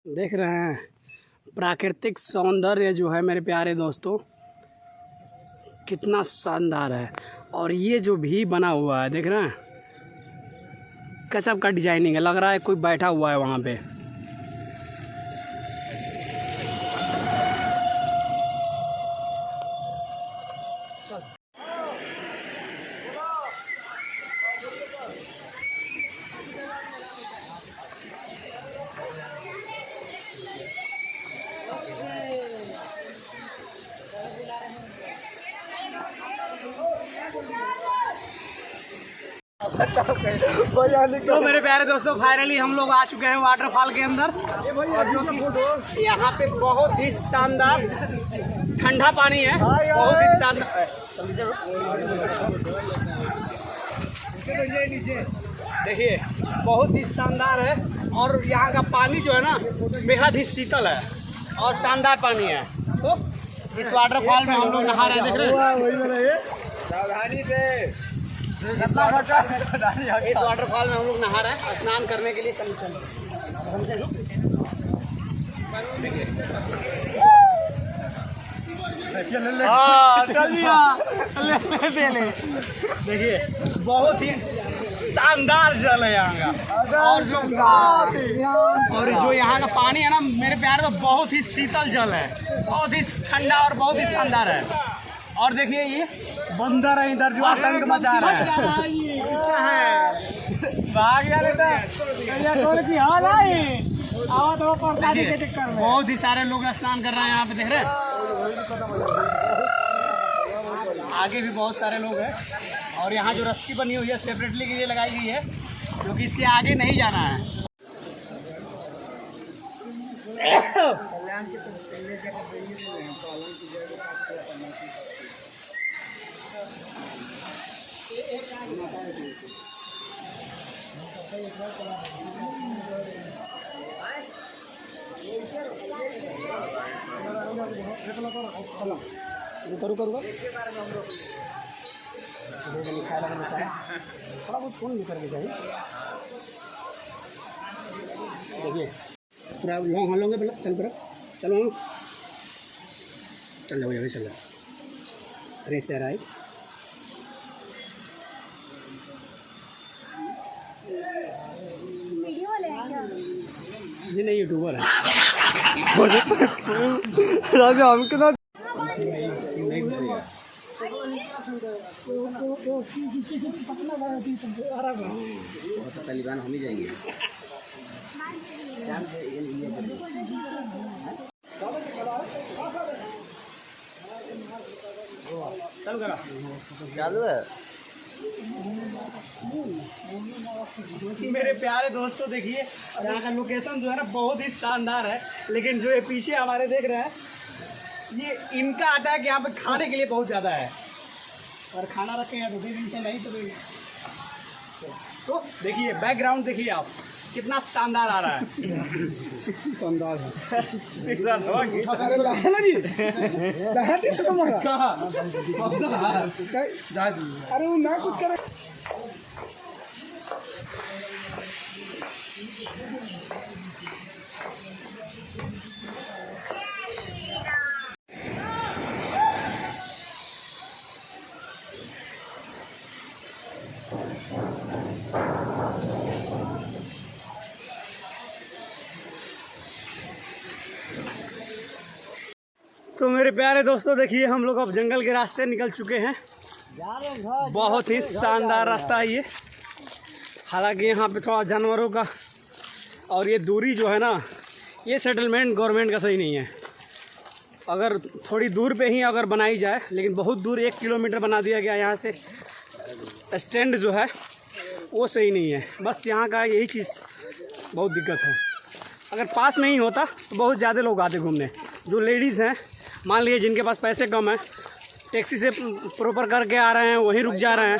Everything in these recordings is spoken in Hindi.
देख रहे हैं प्राकृतिक सौंदर्य जो है मेरे प्यारे दोस्तों, कितना शानदार है। और ये जो भी बना हुआ है देख रहे हैं, गजब का डिजाइनिंग है, लग रहा है कोई बैठा हुआ है वहाँ पे। तो मेरे प्यारे दोस्तों फाइनली हम लोग आ चुके हैं वाटरफॉल के अंदर, और जो कि यहाँ पे बहुत ही शानदार ठंडा पानी है, बहुत ही शानदार। देखिए बहुत ही शानदार है, और यहाँ का पानी जो है ना बेहद ही शीतल है और शानदार पानी है। तो इस वाटरफॉल में हम लोग नहा रहे हैं, देख रहे हैं सावधानी से। इस वाटरफॉल में हम लोग नहा रहे हैं स्नान करने के लिए। देखिए बहुत ही शानदार जल है यहाँ का, और जो यहाँ का पानी है ना मेरे प्यारे, तो बहुत ही शीतल जल है, बहुत ही ठंडा और बहुत ही शानदार है। और देखिए ये बंदर है इधर जो आतंक मचा रहा है। किसका है? भाग गया बेटा। की हाल है। आओ तो प्रसादी के चक्कर में बहुत ही सारे लोग स्नान कर रहे हैं यहाँ पे, देख रहे हैं। आगे भी बहुत सारे लोग हैं, और यहाँ जो रस्सी बनी हुई है सेपरेटली के लिए लगाई गई है, क्योंकि इससे आगे नहीं जाना है। थोड़ा बहुत फोन भी करके चाहिए। देखिए पूरा लॉन्ग हम लोगे, चल पर चलो चल जाओ, यही चल जाओ। रेस है राइट, ये नहीं यूट्यूबर है। राजा हम कितना तालिबान हम ही जाएंगे। चालू है। मेरे प्यारे दोस्तों देखिए यहाँ का लोकेशन जो है ना बहुत ही शानदार है, लेकिन जो ये पीछे हमारे देख रहे हैं, ये इनका अटैक यहाँ पे खाने के लिए बहुत ज़्यादा है, और खाना रखे हैं 2 दिन से नहीं तो देखिए बैकग्राउंड देखिए आप, कितना शानदार आ रहा है। शानदार अरे वो ना कुछ करे। तो मेरे प्यारे दोस्तों देखिए हम लोग अब जंगल के रास्ते निकल चुके हैं। बहुत ही शानदार रास्ता है ये, हालांकि यहाँ पे थोड़ा जानवरों का और ये दूरी जो है ना, ये सेटलमेंट गवर्नमेंट का सही नहीं है। अगर थोड़ी दूर पे ही अगर बनाई जाए, लेकिन बहुत दूर 1 किलोमीटर बना दिया गया यहाँ से, स्टैंड जो है वो सही नहीं है। बस यहाँ का यही चीज़ बहुत दिक्कत है। अगर पास में ही होता तो बहुत ज़्यादा लोग आते घूमने। जो लेडीज़ हैं, मान लीजिए जिनके पास पैसे कम हैं, टैक्सी से प्रॉपर करके आ रहे हैं, वहीं रुक जा रहे हैं।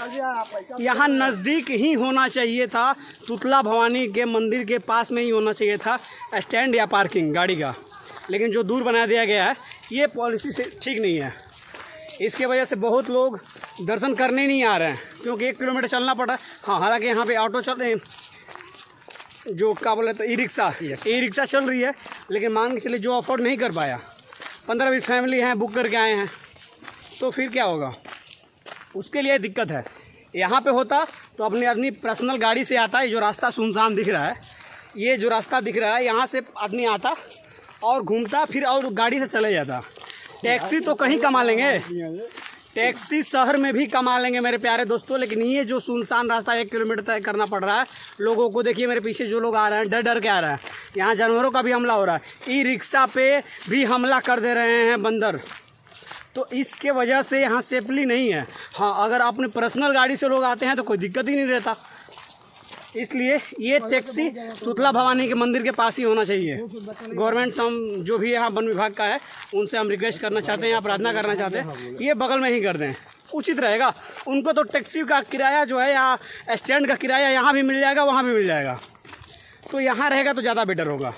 यहाँ नज़दीक ही होना चाहिए था, तुतला भवानी के मंदिर के पास में ही होना चाहिए था स्टैंड या पार्किंग गाड़ी का, लेकिन जो दूर बना दिया गया है ये पॉलिसी से ठीक नहीं है। इसके वजह से बहुत लोग दर्शन करने नहीं आ रहे हैं, क्योंकि 1 किलोमीटर चलना पड़ा। हाँ, हालांकि यहाँ पे ऑटो चल रहे हैं, जो क्या बोले तो ई रिक्शा चल रही है, लेकिन मान के चलिए जो अफोर्ड नहीं कर पाया, 15-20 फैमिली हैं बुक करके आए हैं, तो फिर क्या होगा, उसके लिए दिक्कत है। यहाँ पे होता तो अपनी पर्सनल गाड़ी से आता है। जो रास्ता सुनसान दिख रहा है, ये जो रास्ता दिख रहा है, यहाँ से आदमी आता और घूमता फिर और गाड़ी से चले जाता। टैक्सी तो कहीं कमा लेंगे, टैक्सी शहर में भी कमा लेंगे मेरे प्यारे दोस्तों, लेकिन ये जो सुनसान रास्ता 1 किलोमीटर तय करना पड़ रहा है लोगों को। देखिए मेरे पीछे जो लोग आ रहे हैं डर डर के आ रहे हैं, यहाँ जानवरों का भी हमला हो रहा है, ई रिक्शा पे भी हमला कर दे रहे हैं बंदर। तो इसके वजह से यहाँ सेफली नहीं है। हाँ, अगर अपने पर्सनल गाड़ी से लोग आते हैं तो कोई दिक्कत ही नहीं रहता। इसलिए ये टैक्सी तुतला भवानी के मंदिर के पास ही होना चाहिए। गवर्नमेंट से हम जो भी यहाँ वन विभाग का है उनसे हम रिक्वेस्ट करना चाहते हैं या प्रार्थना करना चाहते हैं, ये बगल में ही कर दें, उचित रहेगा। उनको तो टैक्सी का किराया जो है या स्टैंड का किराया यहाँ भी मिल जाएगा, वहाँ भी मिल जाएगा, तो यहाँ रहेगा तो ज़्यादा बेटर होगा।